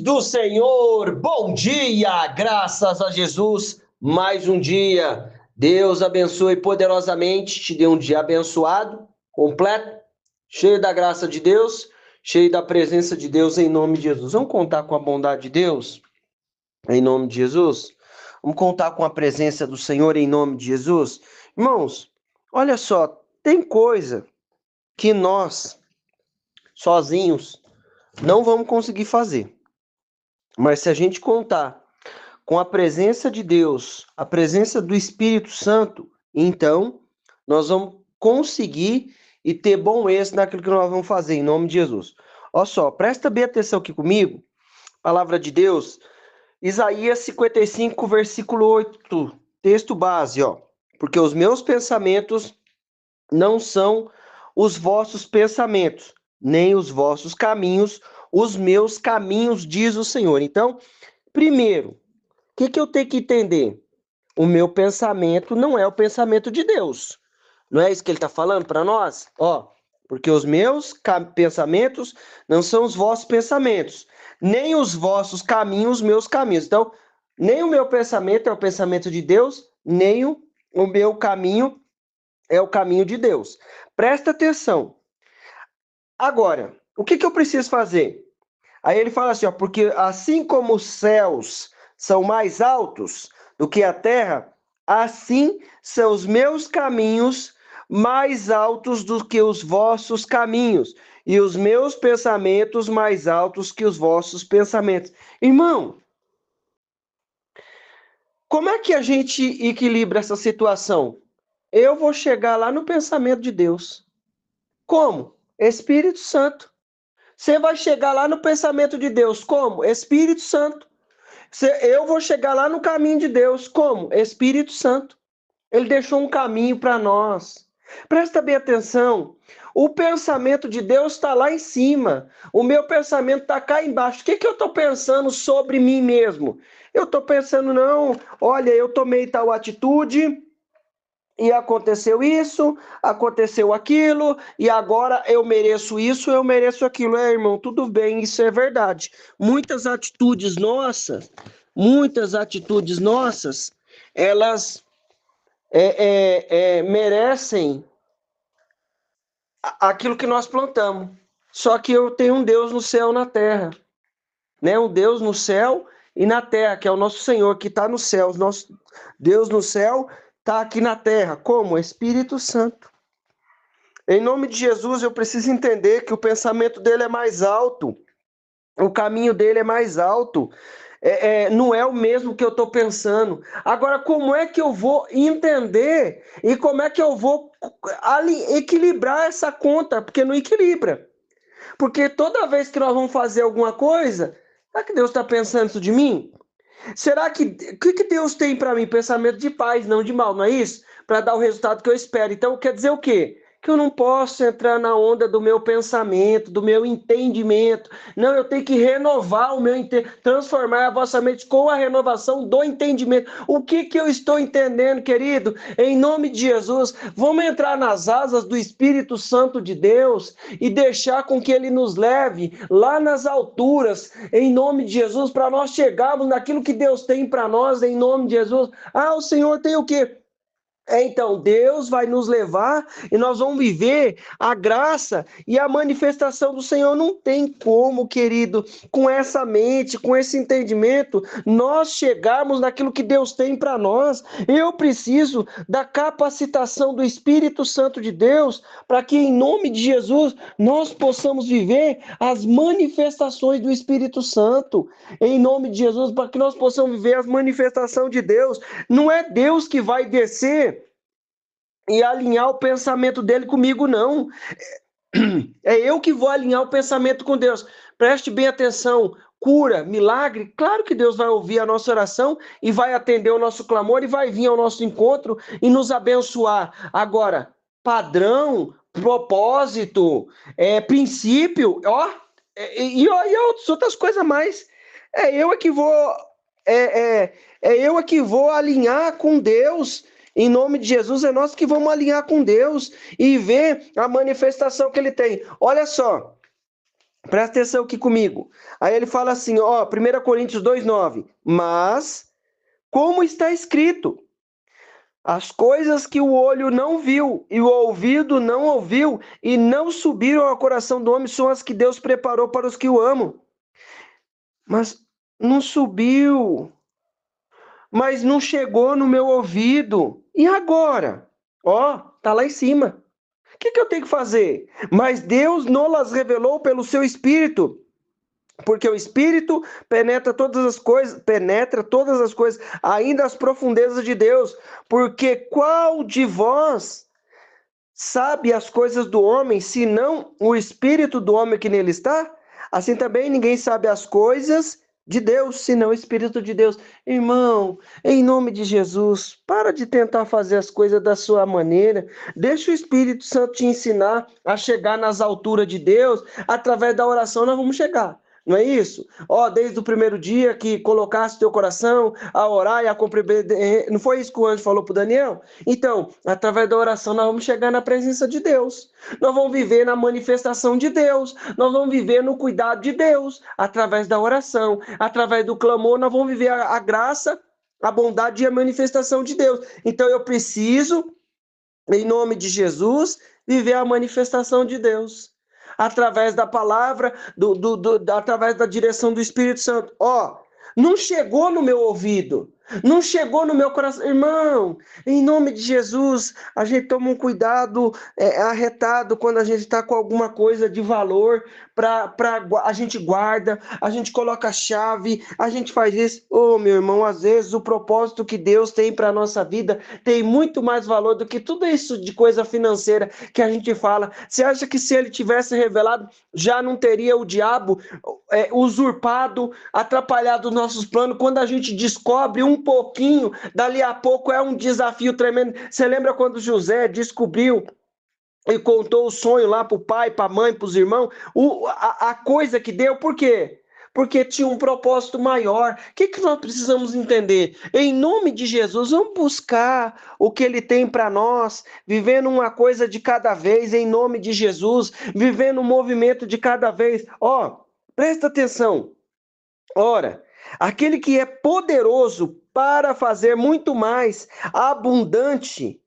do Senhor, bom dia, graças a Jesus, mais um dia. Deus abençoe poderosamente, te dê um dia abençoado, completo, cheio da graça de Deus, cheio da presença de Deus em nome de Jesus. Vamos contar com a bondade de Deus em nome de Jesus? Vamos contar com a presença do Senhor em nome de Jesus? Irmãos, olha só, tem coisa que nós, sozinhos, não vamos conseguir fazer. Mas se a gente contar com a presença de Deus, a presença do Espírito Santo, então nós vamos conseguir e ter bom êxito naquilo que nós vamos fazer, em nome de Jesus. Olha só, presta bem atenção aqui comigo, palavra de Deus, Isaías 55, versículo 8, texto base, ó. Porque os meus pensamentos não são os vossos pensamentos, nem os vossos caminhos, os meus caminhos, diz o Senhor. Então, primeiro, o que eu tenho que entender? O meu pensamento não é o pensamento de Deus. Não é isso que ele está falando para nós? Ó, porque os meus pensamentos não são os vossos pensamentos, nem os vossos caminhos, os meus caminhos. Então, nem o meu pensamento é o pensamento de Deus, nem o meu caminho é o caminho de Deus. Presta atenção. Agora, o que eu preciso fazer? Aí ele fala assim, ó, porque assim como os céus são mais altos do que a terra, assim são os meus caminhos mais altos do que os vossos caminhos, e os meus pensamentos mais altos que os vossos pensamentos. Irmão, como é que a gente equilibra essa situação? Eu vou chegar lá no pensamento de Deus. Como? Espírito Santo. Você vai chegar lá no pensamento de Deus. Como? Espírito Santo. Eu vou chegar lá no caminho de Deus. Como? Espírito Santo. Ele deixou um caminho para nós. Presta bem atenção. O pensamento de Deus está lá em cima. O meu pensamento está cá embaixo. O que eu estou pensando sobre mim mesmo? Eu estou pensando, não, olha, eu tomei tal atitude e aconteceu isso, aconteceu aquilo, e agora eu mereço isso, eu mereço aquilo. Irmão, tudo bem, isso é verdade. Muitas atitudes nossas, elas merecem aquilo que nós plantamos. Só que eu tenho um Deus no céu e na terra, né? Um Deus no céu e na terra, que é o nosso Senhor, que está no céu. Nosso Deus no céu está aqui na terra. Como? Espírito Santo. Em nome de Jesus, eu preciso entender que o pensamento dele é mais alto, o caminho dele é mais alto. Não é o mesmo que eu estou pensando. Agora, como é que eu vou entender e como é que eu vou equilibrar essa conta? Porque não equilibra. Porque toda vez que nós vamos fazer alguma coisa, será que Deus está pensando isso de mim? Será que o que Deus tem para mim? Pensamento de paz, não de mal, não é isso? Para dar o resultado que eu espero. Então, quer dizer o quê? Que eu não posso entrar na onda do meu pensamento, do meu entendimento. Não, eu tenho que renovar o meu transformar a vossa mente com a renovação do entendimento. O que eu estou entendendo, querido? Em nome de Jesus, vamos entrar nas asas do Espírito Santo de Deus e deixar com que ele nos leve lá nas alturas, em nome de Jesus, para nós chegarmos naquilo que Deus tem para nós, em nome de Jesus. Ah, o Senhor tem o quê? Então, Deus vai nos levar e nós vamos viver a graça e a manifestação do Senhor. Não tem como, querido, com essa mente, com esse entendimento, nós chegarmos naquilo que Deus tem para nós. Eu preciso da capacitação do Espírito Santo de Deus para que, em nome de Jesus, nós possamos viver as manifestações do Espírito Santo. Em nome de Jesus, para que nós possamos viver as manifestações de Deus. Não é Deus que vai descer e alinhar o pensamento dele comigo, não. É eu que vou alinhar o pensamento com Deus. Preste bem atenção. Cura, milagre, claro que Deus vai ouvir a nossa oração e vai atender o nosso clamor e vai vir ao nosso encontro e nos abençoar. Agora, padrão, propósito, princípio, e outras coisas mais. Eu é que vou, eu é que vou alinhar com Deus. Em nome de Jesus, é nós que vamos alinhar com Deus e ver a manifestação que ele tem. Olha só, Presta atenção aqui comigo. Aí ele fala assim, ó, 1 Coríntios 2:9. Mas, como está escrito, as coisas que o olho não viu e o ouvido não ouviu e não subiram ao coração do homem são as que Deus preparou para os que o amam. Mas não subiu, mas não chegou no meu ouvido. E agora? Ó, tá lá em cima. O que eu tenho que fazer? Mas Deus não las revelou pelo seu Espírito. Porque o Espírito penetra todas as coisas, ainda as profundezas de Deus. Porque qual de vós sabe as coisas do homem, senão o Espírito do homem que nele está? Assim também ninguém sabe as coisas de Deus, senão o Espírito de Deus. Irmão, em nome de Jesus, para de tentar fazer as coisas da sua maneira. Deixa o Espírito Santo te ensinar a chegar nas alturas de Deus. Através da oração nós vamos chegar. Não é isso? Ó, desde o primeiro dia que colocaste teu coração a orar e a compreender. Não foi isso que o anjo falou para o Daniel? Então, através da oração, nós vamos chegar na presença de Deus. Nós vamos viver na manifestação de Deus. Nós vamos viver no cuidado de Deus. Através da oração, através do clamor, nós vamos viver a graça, a bondade e a manifestação de Deus. Então, eu preciso, em nome de Jesus, viver a manifestação de Deus. Através da palavra, através da direção do Espírito Santo. Ó, não chegou no meu ouvido, não chegou no meu coração. Irmão, em nome de Jesus, a gente toma um cuidado arretado quando a gente está com alguma coisa de valor, a gente guarda, a gente coloca a chave, a gente faz isso. Ô, meu irmão, às vezes o propósito que Deus tem para a nossa vida tem muito mais valor do que tudo isso de coisa financeira que a gente fala. Você acha que se ele tivesse revelado, já não teria o diabo usurpado, atrapalhado os nossos planos? Quando a gente descobre um pouquinho, dali a pouco é um desafio tremendo. Você lembra quando José descobriu e contou o sonho lá para o pai, para a mãe, para os irmãos? A coisa que deu, por quê? Porque tinha um propósito maior. O que nós precisamos entender? Em nome de Jesus, vamos buscar o que Ele tem para nós, vivendo uma coisa de cada vez, em nome de Jesus, vivendo um movimento de cada vez. Ó, presta atenção. Ora, aquele que é poderoso para fazer muito mais abundante,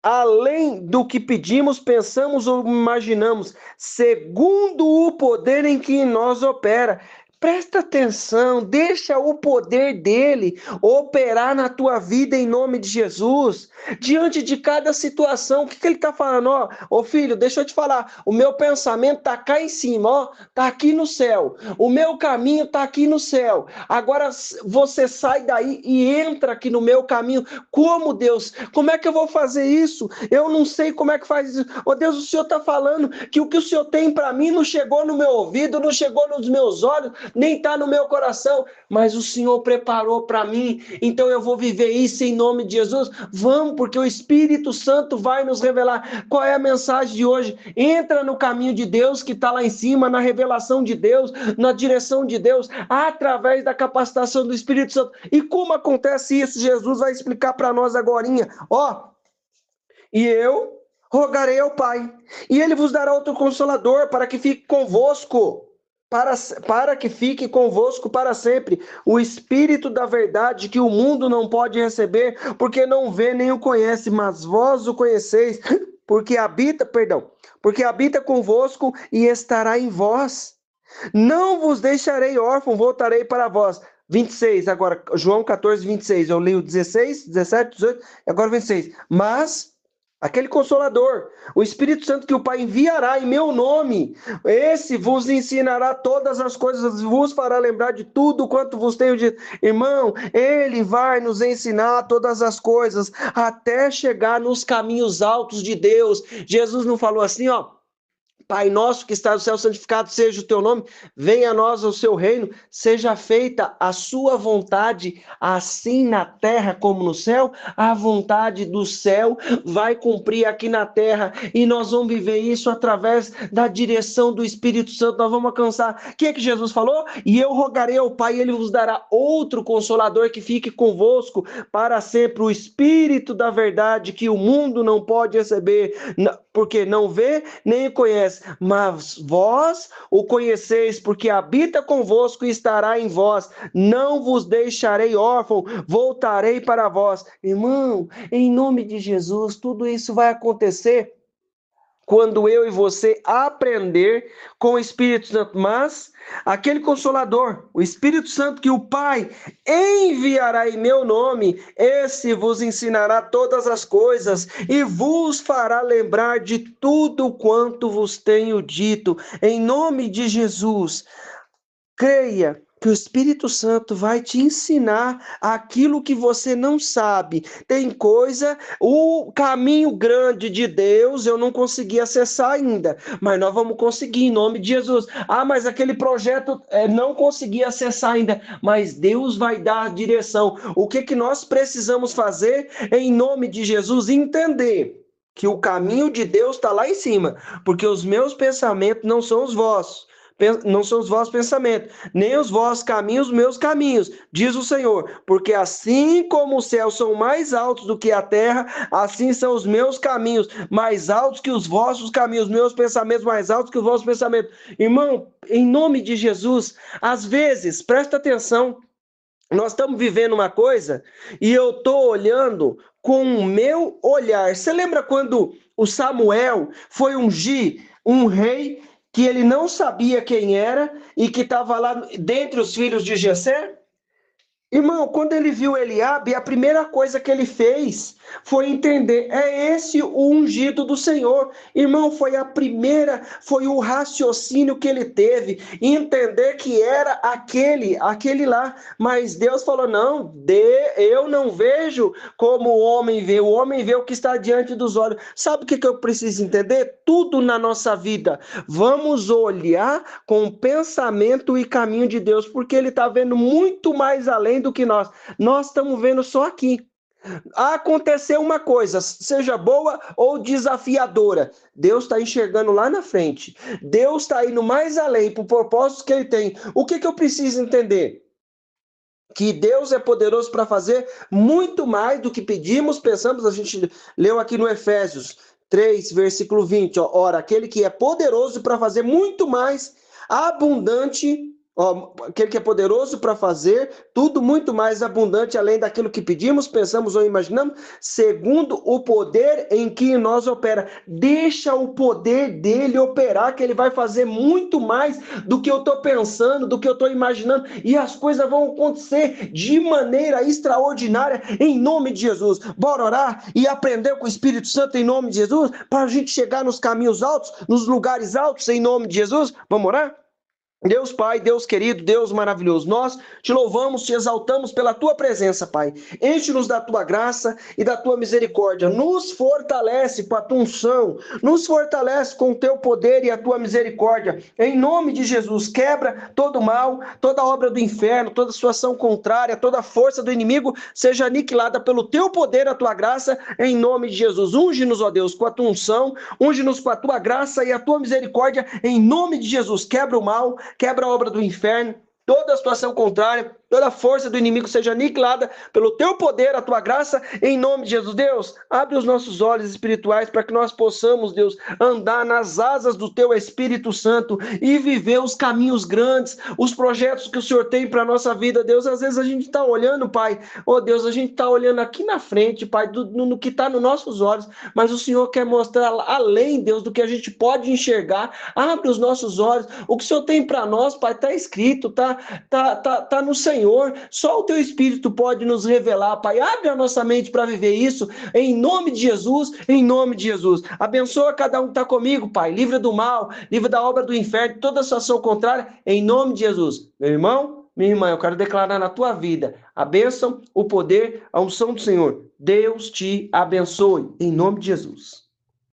além do que pedimos, pensamos ou imaginamos, segundo o poder em que nós opera. Presta atenção, deixa o poder dele operar na tua vida em nome de Jesus. Diante de cada situação, o que ele está falando? Ó, filho, deixa eu te falar, o meu pensamento está cá em cima, ó, está aqui no céu. O meu caminho está aqui no céu. Agora você sai daí e entra aqui no meu caminho. Como, Deus? Como é que eu vou fazer isso? Eu não sei como é que faz isso. Ó, Deus, o Senhor está falando que o que o Senhor tem para mim não chegou no meu ouvido, não chegou nos meus olhos, nem está no meu coração, mas o Senhor preparou para mim, então eu vou viver isso em nome de Jesus. Vamos, porque o Espírito Santo vai nos revelar. Qual é a mensagem de hoje? Entra no caminho de Deus que está lá em cima, na revelação de Deus, na direção de Deus, através da capacitação do Espírito Santo. E como acontece isso? Jesus vai explicar para nós agorinha. Ó, e eu rogarei ao Pai, e Ele vos dará outro Consolador para que fique convosco, para que fique convosco para sempre, o Espírito da verdade que o mundo não pode receber, porque não vê nem o conhece, mas vós o conheceis, porque habita convosco e estará em vós. Não vos deixarei órfão, voltarei para vós. 26, agora, João 14, 26, eu leio 16, 17, 18, agora 26. Mas aquele Consolador, o Espírito Santo que o Pai enviará em meu nome, esse vos ensinará todas as coisas, vos fará lembrar de tudo quanto vos tenho dito. Irmão, ele vai nos ensinar todas as coisas, até chegar nos caminhos altos de Deus. Jesus não falou assim, ó: Pai nosso que está no céu, santificado seja o teu nome, venha a nós o seu reino, seja feita a sua vontade, assim na terra como no céu. A vontade do céu vai cumprir aqui na terra, e nós vamos viver isso através da direção do Espírito Santo. Nós vamos alcançar. O que é que Jesus falou? E eu rogarei ao Pai, e Ele vos dará outro Consolador que fique convosco para sempre, o Espírito da verdade que o mundo não pode receber, porque não vê nem o conhece, mas vós o conheceis, porque habita convosco e estará em vós. Não vos deixarei órfão, voltarei para vós. Irmão, em nome de Jesus, tudo isso vai acontecer quando eu e você aprender com o Espírito Santo, mas aquele Consolador, o Espírito Santo que o Pai enviará em meu nome, esse vos ensinará todas as coisas e vos fará lembrar de tudo quanto vos tenho dito. Em nome de Jesus, creia que o Espírito Santo vai te ensinar aquilo que você não sabe. Tem coisa, o caminho grande de Deus eu não consegui acessar ainda, mas nós vamos conseguir em nome de Jesus. Ah, mas aquele projeto não consegui acessar ainda, mas Deus vai dar a direção. O que nós precisamos fazer em nome de Jesus? Entender que o caminho de Deus está lá em cima, porque os meus pensamentos não são os vossos. Não são os vossos pensamentos, nem os vossos caminhos, meus caminhos, diz o Senhor, porque assim como os céus são mais altos do que a terra, assim são os meus caminhos mais altos que os vossos caminhos, meus pensamentos mais altos que os vossos pensamentos. Irmão, em nome de Jesus, às vezes, presta atenção, nós estamos vivendo uma coisa e eu estou olhando com o meu olhar. Você lembra quando o Samuel foi ungir um rei que ele não sabia quem era e que estava lá dentre os filhos de Jessé? Irmão, quando ele viu Eliabe, a primeira coisa que ele fez foi entender, é esse o ungido do Senhor. Irmão, foi o raciocínio que ele teve, entender que era aquele lá. Mas Deus falou, não, eu não vejo como o homem vê o que está diante dos olhos. Sabe o que eu preciso entender? Tudo na nossa vida, vamos olhar com o pensamento e caminho de Deus, porque ele está vendo muito mais além do que nós. Nós estamos vendo só aqui. Aconteceu uma coisa, seja boa ou desafiadora, Deus está enxergando lá na frente. Deus está indo mais além para o propósito que ele tem. O que eu preciso entender? Que Deus é poderoso para fazer muito mais do que pedimos, pensamos. A gente leu aqui no Efésios 3, versículo 20. Ora, aquele que é poderoso para fazer muito mais abundante, aquele que é poderoso para fazer tudo muito mais abundante além daquilo que pedimos, pensamos ou imaginamos, segundo o poder em que nós opera. Deixa o poder dele operar, que ele vai fazer muito mais do que eu estou pensando, do que eu estou imaginando, e as coisas vão acontecer de maneira extraordinária em nome de Jesus. Bora orar e aprender com o Espírito Santo em nome de Jesus, para a gente chegar nos caminhos altos, nos lugares altos em nome de Jesus. Vamos orar? Deus Pai, Deus querido, Deus maravilhoso, nós te louvamos, te exaltamos pela tua presença, Pai. Enche-nos da tua graça e da tua misericórdia. Nos fortalece com a tua unção, nos fortalece com o teu poder e a tua misericórdia. Em nome de Jesus, quebra todo mal, toda obra do inferno, toda situação contrária, toda força do inimigo seja aniquilada pelo teu poder, a tua graça, em nome de Jesus. Unge-nos, ó Deus, com a tua unção, unge-nos com a tua graça e a tua misericórdia, em nome de Jesus. Quebra o mal, quebra a obra do inferno, toda a situação contrária, toda a força do inimigo seja aniquilada pelo teu poder, a tua graça, em nome de Jesus. Deus, abre os nossos olhos espirituais para que nós possamos, Deus, andar nas asas do teu Espírito Santo e viver os caminhos grandes, os projetos que o Senhor tem para a nossa vida, Deus. Às vezes a gente está olhando, Pai, Deus, a gente está olhando aqui na frente, Pai, no que está nos nossos olhos, mas o Senhor quer mostrar além, Deus, do que a gente pode enxergar. Abre os nossos olhos, o que o Senhor tem para nós, Pai, está escrito, tá no Senhor. Só o teu Espírito pode nos revelar, Pai. Abre a nossa mente para viver isso, em nome de Jesus, em nome de Jesus. Abençoa cada um que está comigo, Pai. Livra do mal, livra da obra do inferno, toda situação contrária, em nome de Jesus. Meu irmão, minha irmã, eu quero declarar na tua vida a bênção, o poder, a unção do Senhor. Deus te abençoe, em nome de Jesus.